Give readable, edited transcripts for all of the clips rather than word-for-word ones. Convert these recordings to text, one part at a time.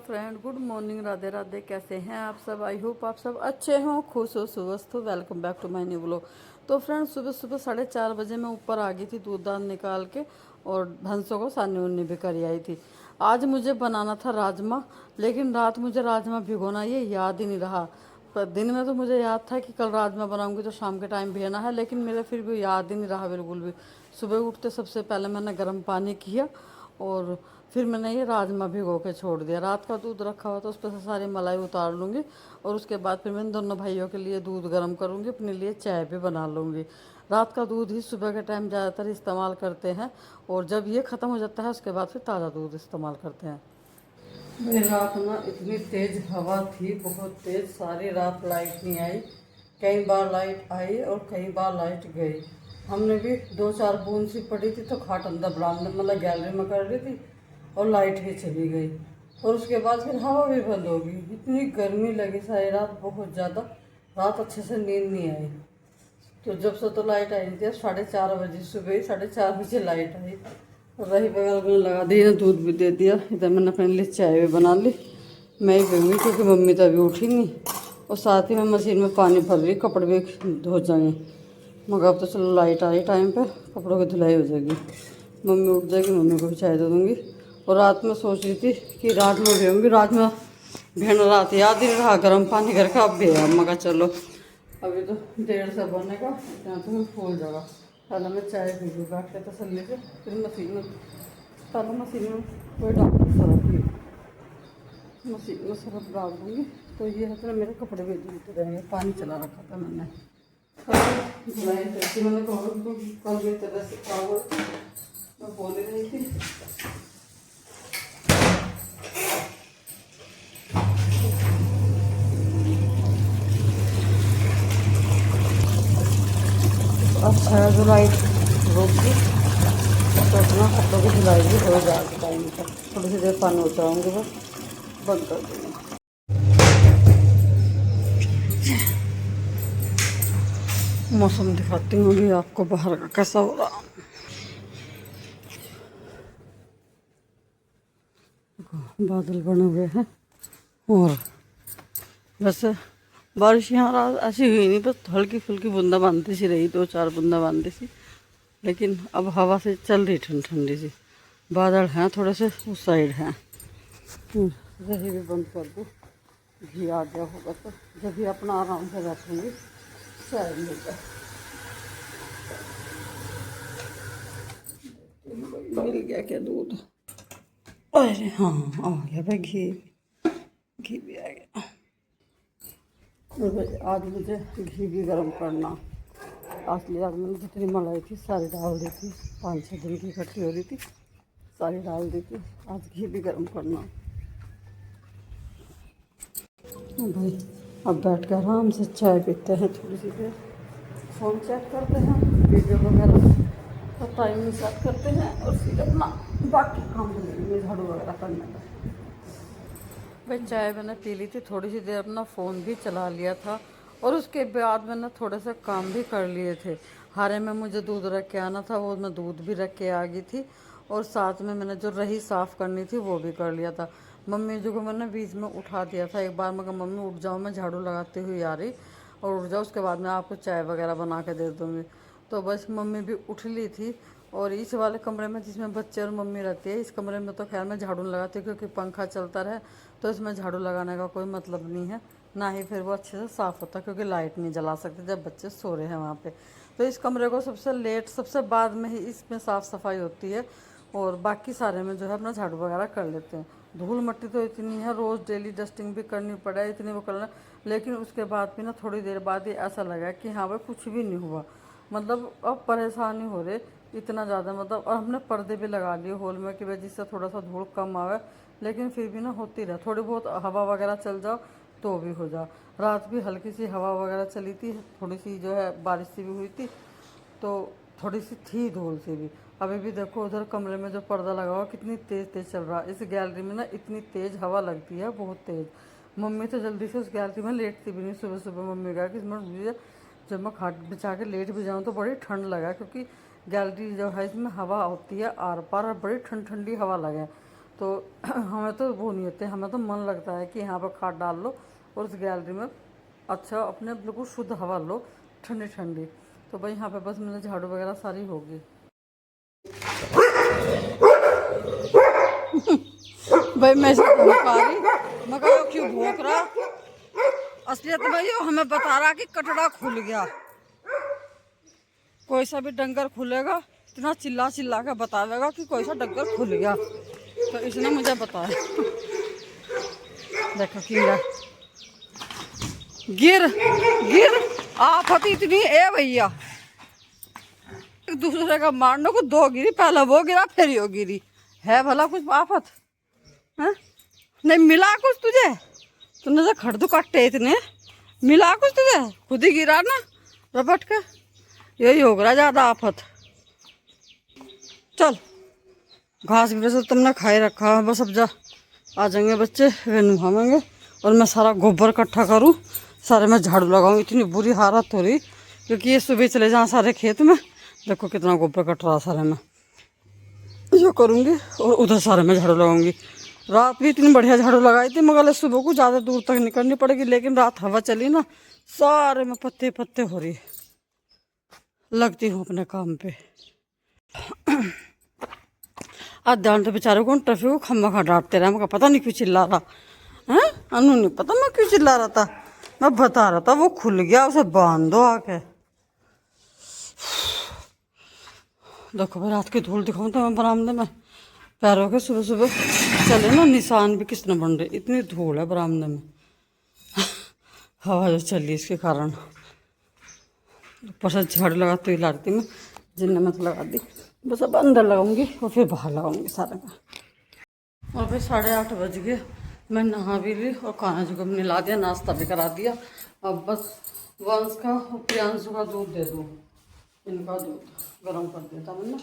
Friend, good morning, Radhe Radhe. कैसे हैं आप सब? आई होप आप सब अच्छे हों, खुश हो, स्वस्थ हो। Welcome back to my new vlog. तो फ्रेंड, सुबह सुबह 4:30 बजे मैं ऊपर आ गई थी दूध दान निकाल के, और भैंसों को सानी उन्नी भी कर आई थी। आज मुझे बनाना था राजमा, लेकिन रात मुझे राजमा भिगोना ये याद ही नहीं रहा। पर दिन में तो मुझे याद था कि कल राजमा बनाऊंगी तो शाम के टाइम भिगोना है, लेकिन मेरे फिर भी याद ही नहीं रहा बिल्कुल भी। सुबह उठते सबसे पहले मैंने गर्म पानी किया और फिर मैंने ये राजमा भिगो के छोड़ दिया। रात का दूध रखा हुआ तो उस पर से सारी मलाई उतार लूँगी, और उसके बाद फिर मैं दोनों भाइयों के लिए दूध गर्म करूँगी, अपने लिए चाय भी बना लूँगी। रात का दूध ही सुबह के टाइम ज़्यादातर इस्तेमाल करते हैं, और जब ये ख़त्म हो जाता है उसके बाद फिर ताज़ा दूध इस्तेमाल करते हैं। भाई रात ना इतनी तेज़ हवा थी, बहुत तेज़। सारी रात लाइट नहीं आई, कई बार लाइट आई और कई बार लाइट गई। हमने भी 2-4 बूंद सी पड़ी थी तो खाट अंदर बरामदे मतलब गैलरी में कर रही थी, और लाइट भी चली गई। और उसके बाद फिर हवा भी बंद हो गई। इतनी गर्मी लगी सारी रात, बहुत ज़्यादा। रात अच्छे से नींद नहीं आई। तो जब से तो लाइट आई नहीं थी, 4:30 बजे सुबह 4:30 बजे लाइट आई। और रही बगल में लगा दी ना, दूध भी दे दिया। इधर मैंने अपने लिए चाय भी बना ली। मैं ही पीऊँगी क्योंकि मम्मी तो अभी उठी नहीं, और साथ ही मैं मशीन में पानी भर रही, कपड़े भी धो जाएंगे। मगर अब तो चलो लाइट आई टाइम पे, कपड़ों की धुलाई हो जाएगी। मम्मी उठ जाएगी, मम्मी को भी चाय दे दूँगी। और रात में सोच रही थी कि राजमा भिगूँगी, राजमा भिगना रात याद ही नहीं रहा। गर्म पानी करके अब भी है। मगर चलो अभी तो 1:30 बनेगा, इतना तो फूल जाएगा। पहले मैं चाय पी लूँ बैठ के तसल्ली से, फिर मशीन में पहले मशीन में कोई डाल सरफ भी, मशीन में सरफ डाल दूँगी। तो ये है तो मेरे कपड़े भी धुलते रहेंगे। पानी चला रखा था मैंने, धुलाई करती मैंने कल भी तरह से पावर मैं बोल रही थी। अच्छा है जो लाइट रोकती, तो अपना कपड़ों की धुलाई भी हो जाएगी टाइम तक। थोड़ी सी देर पानी उतारूँगी, बस बंद कर दूँगी। मौसम दिखाती हूँ अभी आपको बाहर का कैसा हो रहा। बादल बने हुए हैं, और वैसे बारिश यहाँ ऐसी हुई नहीं, बस हल्की फुल्की बूंदाबांदी सी रही, 2-4 बूंदाबांदी सी। लेकिन अब हवा से चल रही ठंडी ठंडी सी। बादल हैं थोड़े से उस साइड हैं। रही भी बंद कर दूँ, घी आ गया होगा तो जब भी अपना आराम से बैठूँगी चाय मिलेगा। मिल गया क्या दूध? अरे हाँ, आ गया भाई घी, घी भी आ गया। आज मुझे घी भी गर्म करना। असली आज मैंने जितनी मलाई थी सारी डाल दी थी, 5-6 दिन की इकट्ठी हो रही थी, सारी डाल दी थी। आज घी भी गर्म करना। भाई अब बैठ कर आराम से चाय पीते हैं, थोड़ी सी देर फ़ोन चेक करते हैं, वीडियो वगैरह का टाइम सेट करते हैं, और फिर अपना बाकी काम करेंगे, झाड़ू वगैरह करने का। भाई चाय मैंने पी ली थी, थोड़ी सी देर अपना फ़ोन भी चला लिया था, और उसके बाद मैंने थोड़े से काम भी कर लिए थे। हारे में मुझे दूध रख के आना था, वो मैं दूध भी रख के आ गई थी, और साथ में मैंने जो रही साफ़ करनी थी वो भी कर लिया था। मम्मी जी को मैंने बीच में उठा दिया था एक बार, मगर मम्मी उठ जाओ, मैं झाड़ू लगाती हुई आ रही, और उठ जाओ उसके बाद मैं आपको चाय वगैरह बना के दे दूँगी। तो बस मम्मी भी उठ ली थी। और इस वाले कमरे में जिसमें बच्चे और मम्मी रहती है, इस कमरे में तो खैर मैं झाड़ू लगाती हूँ क्योंकि पंखा चलता रहे, तो इसमें झाड़ू लगाने का कोई मतलब नहीं है, ना ही फिर वो अच्छे से साफ़ होता, क्योंकि लाइट नहीं जला सकते जब बच्चे सो रहे हैं वहाँ पे। तो इस कमरे को सबसे लेट, सबसे बाद में ही इसमें साफ़ सफाई होती है, और बाकी सारे में जो है अपना झाड़ू वगैरह कर लेते हैं। धूल मट्टी तो इतनी है, रोज़ डेली डस्टिंग भी करनी पड़े, इतनी वो करना। लेकिन उसके बाद भी ना थोड़ी देर बाद ही ऐसा लगा कि हाँ भाई कुछ भी नहीं हुआ, मतलब अब परेशानी हो रही इतना ज़्यादा। मतलब और हमने पर्दे भी लगा लिए हॉल में कि भाई जिससे थोड़ा सा धूल कम आवे, लेकिन फिर भी ना होती रहे, थोड़ी बहुत हवा वगैरह चल जाओ तो भी हो जाओ। रात भी हल्की सी हवा वगैरह चली थी, थोड़ी सी जो है बारिश सी भी हुई थी, तो थोड़ी सी थी धूल सी भी। अभी भी देखो उधर कमरे में जो पर्दा लगा हुआ कितनी तेज़ तेज़ चल रहा है। इस गैलरी में ना इतनी तेज़ हवा लगती है, बहुत तेज़। मम्मी तो जल्दी से उस गैलरी में लेटती भी नहीं। सुबह सुबह मम्मी कहा कि इसमें मुझे जब मैं खाट बिछा के लेट भी जाऊँ तो बड़ी ठंड लगा, क्योंकि गैलरी जो है इसमें हवा होती है आर पार, और बड़ी ठंडी हवा लगे। तो हमें तो वो नहीं होते, हमें तो मन लगता है कि यहाँ पर खाद डाल लो और उस गैलरी में अच्छा अपने बिल्कुल शुद्ध हवा लो, ठंडी ठंडी। तो भाई यहाँ पे बस मैंने झाड़ू वगैरह सारी होगी। भाई मैं मैं कहा क्यों भौंक रहा, असलियत भाई हमें बता रहा कि कटड़ा खुल गया। कोई सा भी डंगर खुलेगा इतना चिल्ला चिल्ला के बतावेगा कि कोई सा डंगर खुल गया, तो इसने मुझे बताया। देखो कीड़ा गिर गिर आफत इतनी है भैया, एक दूसरे का मारने को दो गिरी, पहला वो गिरा फिर यो गिरी। है भला कुछ आफत है? नहीं मिला कुछ तुझे, तूने तो खड़दू काटे इतने, मिला कुछ तुझे? खुद ही गिरा ना रपट के, यही हो रहा ज्यादा आफत। चल घास भी वैसे तुमने खाए रखा, बस अब जा आ जाएंगे बच्चे, वे नहावेंगे और मैं सारा गोबर इकट्ठा करूँ, सारे में झाड़ू लगाऊँ। इतनी बुरी हालत हो रही क्योंकि ये सुबह चले जाएँ सारे खेत में, देखो कितना गोबर कट रहा सारे में, जो करूँगी और उधर सारे में झाड़ू लगाऊंगी। रात भी इतनी बढ़िया झाड़ू लगाई थी, मगर सुबह को ज़्यादा दूर तक निकलनी पड़ेगी, लेकिन रात हवा चली ना, सारे में पत्ते पत्ते हो रही। लगती हूँ अपने काम पे। आज ध्यान तो बेचारे को ट्रैफिक को खम्मा खा डांटते रहे, मुझे पता नहीं क्यों चिल्ला रहा है, अनु नहीं पता मैं क्यों चिल्ला रहा था, मैं बता रहा था वो खुल गया उसे बांध दो आके। देखो भाई रात की धूल दिखाऊँ तो मैं बरामदे में पैरों के सुबह सुबह चले ना निशान भी किसने बन रहे, इतनी धूल है बरामदे में। हवा जो चली इसके कारण ऊपर से झाड़ू लगाती हुई लाती मैं, जिनने मैं तो लगा दी, बस अब अंदर लगाऊंगी और फिर बाहर लगाऊंगी सारे का। और फिर 8:30 बज गए, मैं नहा भी ली और खाना जो भी ला दिया, नाश्ता भी करा दिया। अब बस वंश का और प्रियांशु का दूध दे दूँ, इनका दूध गर्म कर देता मैंने,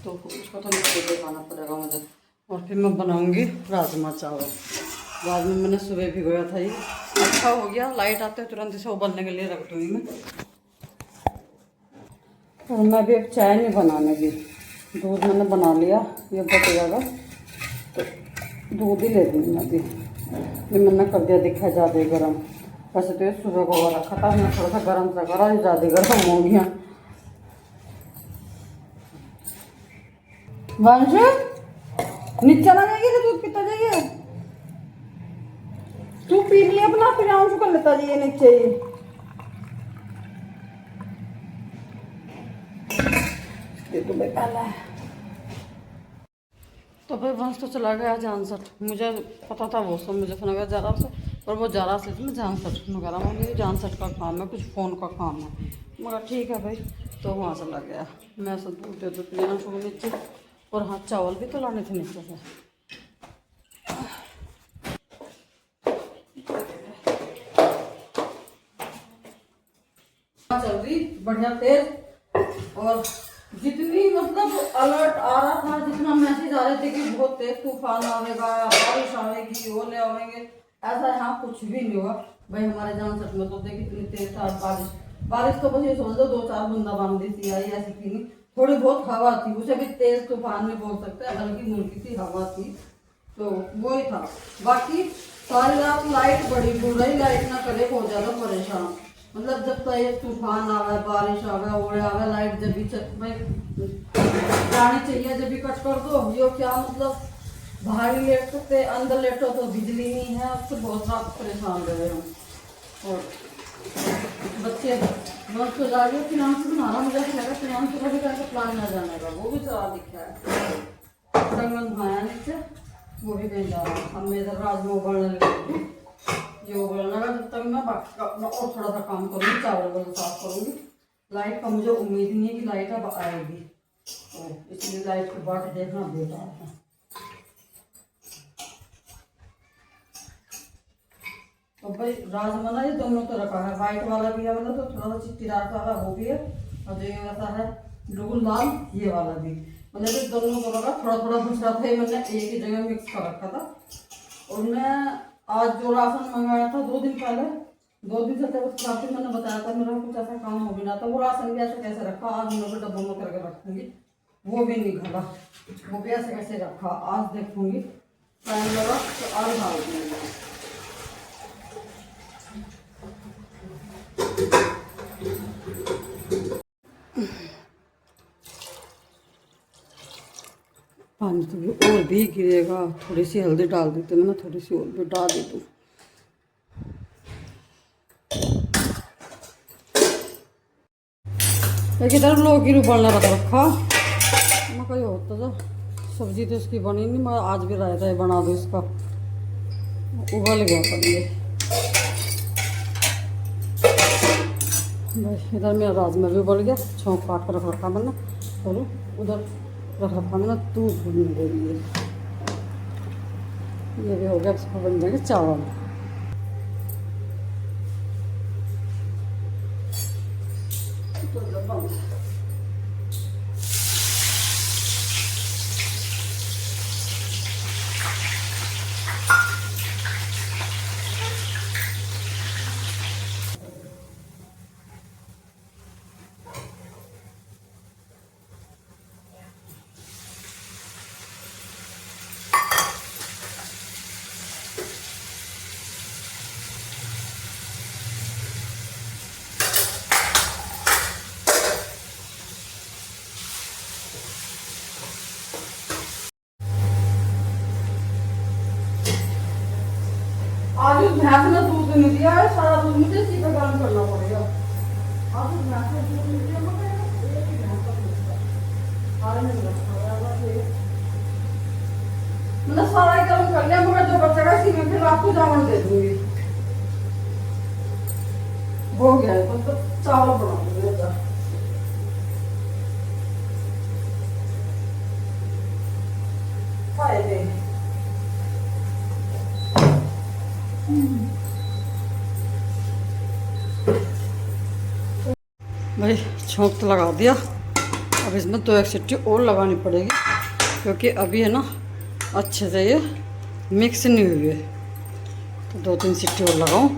तो उसको तो नहीं खाना पड़ेगा मुझे। और फिर मैं बनाऊंगी राजमा चावल, राजमा मैंने सुबह भिगोया था, ये अच्छा हो गया, लाइट आते तुरंत इसे उबलने के लिए रख दूँगी मैं। और मैं भी अब चाय नहीं बनाने दी, दूध मैंने बना लिया, ये बचेगा तो दूध ही ले दूँगी मैं भी, ये मैंने कर दिया दिखा ज़्यादा गर्म। वैसे तो ये सुबह को रखा था, मैं थोड़ा सा गर्म सा करा, ज़्यादा गर्म हो गया। वंश नीचे ना जाइए, दूध पीता जाइए, तू पी लिया अपना, फिर आऊँ कर लेता जाइए नीचे ही। ये तो बेकार है। तो भाई वंश तो चला गया जानसठ, मुझे पता था वो सब मुजफ्फरनगर जा रहा से, और वो जा रहा से मैं जानसठ में करा हूँ, जानसठ का काम है, कुछ फ़ोन का काम है, मगर ठीक है भाई, तो वहाँ चला गया। मैं सब दूध दे दूँ प्रियांशु को नीचे, और हाँ चावल भी तो लाने थे नीचे से। चल रही बढ़िया तेज, और जितनी मतलब अलर्ट आ रहा था, जितना मैसेज आ रहे थे कि बहुत तेज तूफान आएगा, बारिश आएगी, ओले आएंगे, ऐसा यहाँ कुछ भी नहीं हुआ भाई। हमारे जानसठ में तो देखिए इतनी तेज था बारिश तो बस ये समझ लो 2-4 बूंदाबांदी सी आई, ऐसी थी नहीं, थोड़ी बहुत हवा थी, उसे भी तेज तूफान नहीं बोल सकते, हल्की मुल्की सी हवा थी, तो वो ही था। बाकी सारी रात लाइट बड़ी बुल रही, लाइट ना करे बहुत ज्यादा परेशान, मतलब जब तक तूफान आवे, बारिश आवे, ओले आवे, लाइट जब भी जानी चाहिए जब भी कट कर दो। यो क्या मतलब बाहर ही लेट सकते, अंदर लेटो तो बिजली नहीं है, उससे बहुत रात परेशान रहे हम। और बच्चे बस तो जा रही फिनांस बना रहा, मुझे ऐसा लगा फिनांस का भी कैसे प्लान ना जाने का, वो भी चला दिखा है, डंगन घुमाया नीचे, वो भी कहीं जा रहा। अब मैं इधर राजमा उबलने लगी, ये उबलना का जब तक मैं बाकी का अपना और थोड़ा सा काम करूँगी, चावल वावल साफ करूँगी। लाइट का मुझे उम्मीद नहीं है कि लाइट अब आएगी, तो इसलिए लाइट को बाट देखना बेकार है। तो भाई राजमा ना ये दोनों तो रखा है, व्हाइट वाला भी है, मतलब तो थोड़ा सा चिट्टी रात वाला वो भी है, और जो ये वाला है बिल्कुल लाल ये वाला भी, मतलब ये दोनों को रखा, थोड़ा थोड़ा बच रहा था, मैंने एक ही जगह मिक्स कर रखा था। और मैं आज जो राशन मंगाया था 2 दिन पहले, 2 दिन से उस राशन मैंने बताया था मेरा कुछ ऐसा काम हो भी ना था, वो राशन भी ऐसे कैसे रखा, आज मैं डब्बों में करके रखूंगी, वो भी नहीं घला, वो भी ऐसे कैसे रखा। आज देखूंगी टाइम लगा तो आज डाल दूंगी। पानी तो और भी गिरेगा, थोड़ी सी हल्दी डाल देते मैं ना, थोड़ी सी और भी डाल देती हूँ। इधर लौकी उबालना रखा, मैं कहीं होता था सब्जी तो इसकी बनी नहीं, मैं आज भी रायता है बना दो इसका, उबल गया कभी। बस इधर मेरा राजमा भी उबल गया, छौंक काट कर रख रखा मैंने, और उधर रख रखा मैंने दूध भूनने के लिए। ये भी हो गया, इसको बन जाएंगे चावल। आज उस भैंस ने दूध नहीं दिया है, सारा दूध मुझे इसी पे गर्म करना पड़ेगा। आज उस भैंस ने दूध नहीं दिया, मगर एक ही भैंस का दूध था, सारे नहीं रखा हुआ है, बस ये मैंने सारा ही गर्म कर लिया, मगर जो बचेगा इसी में फिर आपको चावल दे दूंगी। हो गया है तो चावल बना दूंगी। फायदे भाई, छौंक तो लगा दिया, अब इसमें 2 सीटी और लगानी पड़ेगी, क्योंकि अभी है ना अच्छे से ये मिक्स नहीं हुई है। तो 2-3 सीटी और लगाऊं,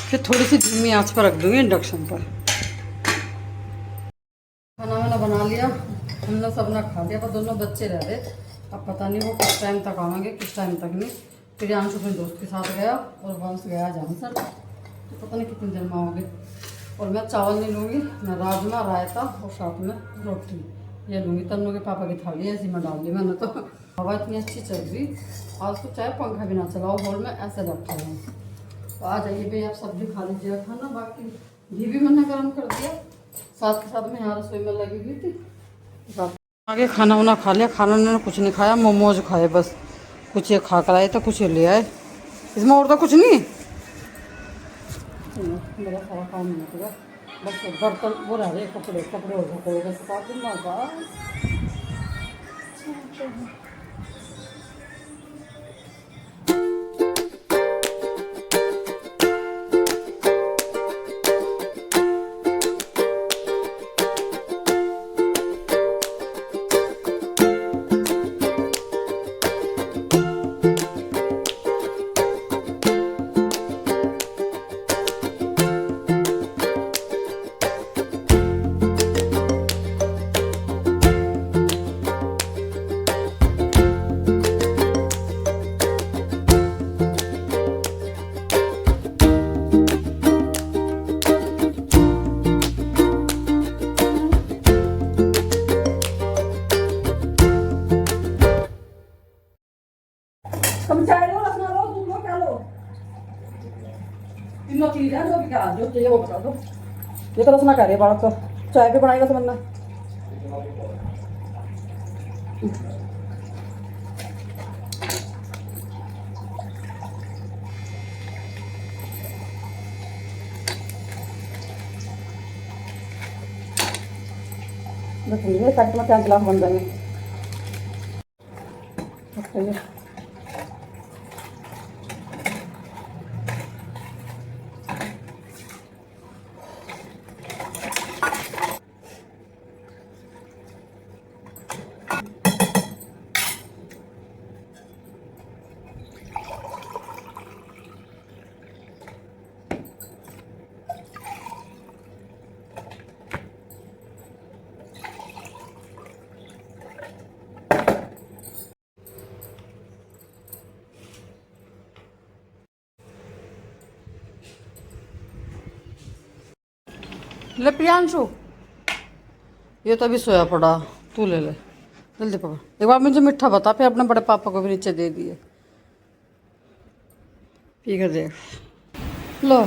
फिर थोड़ी सी धीमी आंच पर रख दूंगी इंडक्शन पर। खाना वाना बना लिया, हम लोग सब ना खा लिया, पर दोनों बच्चे रह रहे, अब पता नहीं वो किस टाइम तक आएंगे किस टाइम तक नहीं। फिर अंशु अपने दोस्त के साथ गया और वंश गया जानसर, तो पता नहीं कितनी देर में आओगे। और मैं चावल नहीं लूँगी, मैं राजमा, रायता और साथ में रोटी ये लूँगी। तन्नू के पापा की थाली ऐसी में डाल दी मैंने, तो हवा इतनी अच्छी चल रही, आज तो चाहे पंखा भी ना चलाओ, हॉल में ऐसे रखा है। तो आ जाइए भाई, आप सब्जी खा लीजिएगा खाना, बाकी घी भी मैंने गर्म कर दिया, साथ के साथ मैं यहाँ रसोई में लगी हुई थी। आगे खाना वाना खा लिया, खाना उन्होंने कुछ नहीं खाया, मोमोज खाए बस, कुछ ये खा कर आए तो कुछ ये ले आए, इसमें और तो कुछ नहीं। मेरा सारा काम नहीं होगा, बस बर्तन वो रह रहे, कपड़े कपड़े हो जाते हैं, बस काफी मजा। तुम चाय लो, रसना लो, दूध लो, क्या लो, तीनों चीज है जो भी, क्या जो चाहिए वो बता दो। ये तो रसना कह रही है बालक, तो चाय भी बनाएगा समझना। देखिए फैक्ट में क्या गिलास बन जाएंगे। ले प्रियांशु, ये तो अभी सोया पड़ा, तू ले ले जल्दी पकड़। एक बार मुझे मीठा बता, फिर अपने बड़े पापा को भी नीचे दे दिए, पी कर देख लो।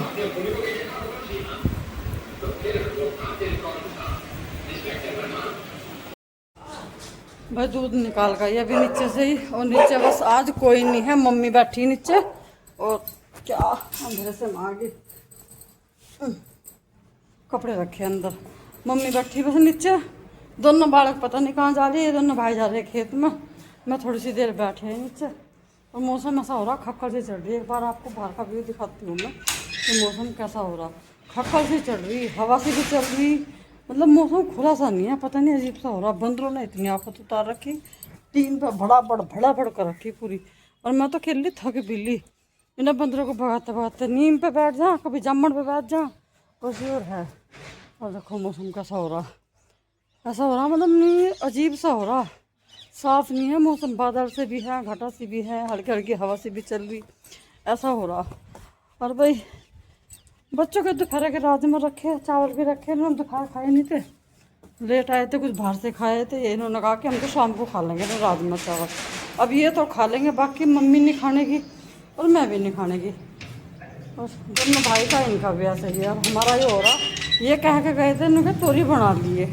भाई दूध निकाल कर ये अभी नीचे से ही, और नीचे बस आज कोई नहीं है, मम्मी बैठी नीचे और क्या अंधेरे से मांगे कपड़े रखे अंदर, मम्मी बैठी बस नीचे। दोनों बालक पता नहीं कहाँ जा रही है, दोनों भाई जा रहे हैं खेत में, मैं थोड़ी सी देर बैठे हैं नीचे। और मौसम ऐसा हो रहा, खक्कर से चढ़ रही है। एक बार आपको बाहर का व्यू दिखाती हूँ मैं कि मौसम कैसा हो रहा। खक्कर से चढ़ रही, हवा से भी चल रही, मतलब मौसम खुला सा नहीं है, पता नहीं अजीब सा हो रहा। बंदरों ने इतनी आफत उतार रखी, टीन पर भड़ा भड़ कर रखी पूरी। और मैं तो खेल ली थक बिल्ली, इन्हें बंदरों को भगाते भगाते नीम पे बैठ जा, कभी जामन पे बैठ जा, कुछ और है। और देखो मौसम कैसा हो रहा, ऐसा हो रहा मतलब नहीं, अजीब सा हो रहा, साफ नहीं है मौसम, बादल से भी है, घटा सी भी है, हल्की हल्की हवा से भी चल रही, ऐसा हो रहा। और भाई बच्चों के दोपहर के राजमा रखे, चावल भी रखे, इन्होंने दोपहर खाए नहीं थे, लेट आए थे, कुछ बाहर से खाए थे, इन्होंने कहा कि हम तो शाम को खा लेंगे ना राजमा चावल। अब ये तो खा लेंगे, बाकी मम्मी नहीं खाने की और मैं भी नहीं खाने की। और दोनों भाई का इनका भी ऐसा ही है। और हमारा ये हो रहा, ये कह के गए थे इन्होंने तोरी बना लिए,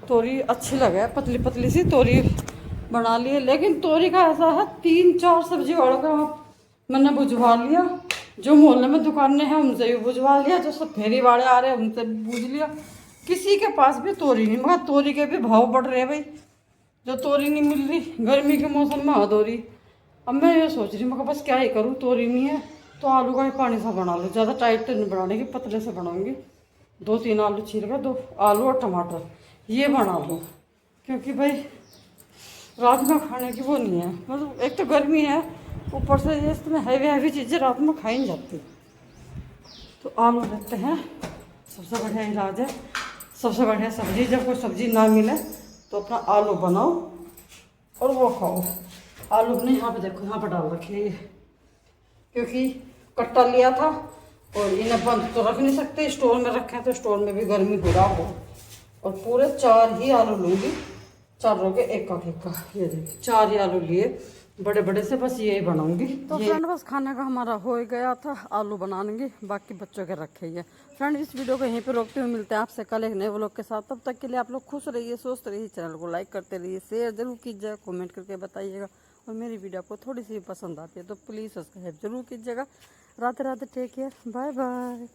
तोरी अच्छी लगे, पतली पतली सी तोरी बना लिए, लेकिन तोरी का ऐसा है 3-4 सब्जी वालों का मैंने बुझवा लिया, जो मोहल्ले में दुकानें हैं उनसे भी बुझवा लिया, जो सब फेरी वाले आ रहे हैं उनसे भी पूछ लिया, किसी के पास भी तोरी नहीं। मगर तोरी के भी भाव बढ़ रहे हैं भाई, जो तोरी नहीं मिल रही गर्मी के मौसम में हद हो रही। अब मैं ये सोच रही मैं बस क्या ही करूँ, तोरी नहीं है तो आलू का ही पानी सा बना लो, ज़्यादा टाइट तो नहीं बनाने की, पतले से बनाऊंगी। 2-3 आलू छील कर, 2 आलू और टमाटर ये बना लो, क्योंकि भाई रात में खाने की वो नहीं है, मतलब एक तो गर्मी है, ऊपर से ये इसमें हैवी हैवी चीज़ें रात में खाई नहीं जाती। तो आलू लेते हैं, सबसे बढ़िया इलाज है, सबसे बढ़िया सब्जी, जब कोई सब्जी ना मिले तो अपना आलू बनाओ और वो खाओ। आलू अपने यहाँ पे देखो, यहाँ पर डाल रखे ये, क्योंकि कट्टा लिया था और इन्हें बंद तो रख नहीं सकते, स्टोर में रखे हैं तो स्टोर में भी गर्मी हो रहा हो। और पूरे 4 ही आलू लूँगी, चारों के एक का, ये देखिए 4 ही आलू लिए बड़े बड़े से, बस यही बनाऊंगी। तो फ्रेंड बस खाने का हमारा हो ही गया था, आलू बनाएंगे, बाकी बच्चों के रखे ही है। फ्रेंड इस वीडियो को यहीं पे रोकते हुए मिलते हैं आपसे कल एक नए व्लॉग के साथ। तब तक के लिए आप लोग खुश रहिए, स्वस्थ रहिए, चैनल को लाइक करते रहिए, शेयर जरूर कीजिएगा, कमेंट करके बताइएगा। और मेरी वीडियो आपको थोड़ी सी पसंद आती है तो प्लीज़ सब्सक्राइब जरूर कीजिएगा। Radhe Radhe, take care, bye bye.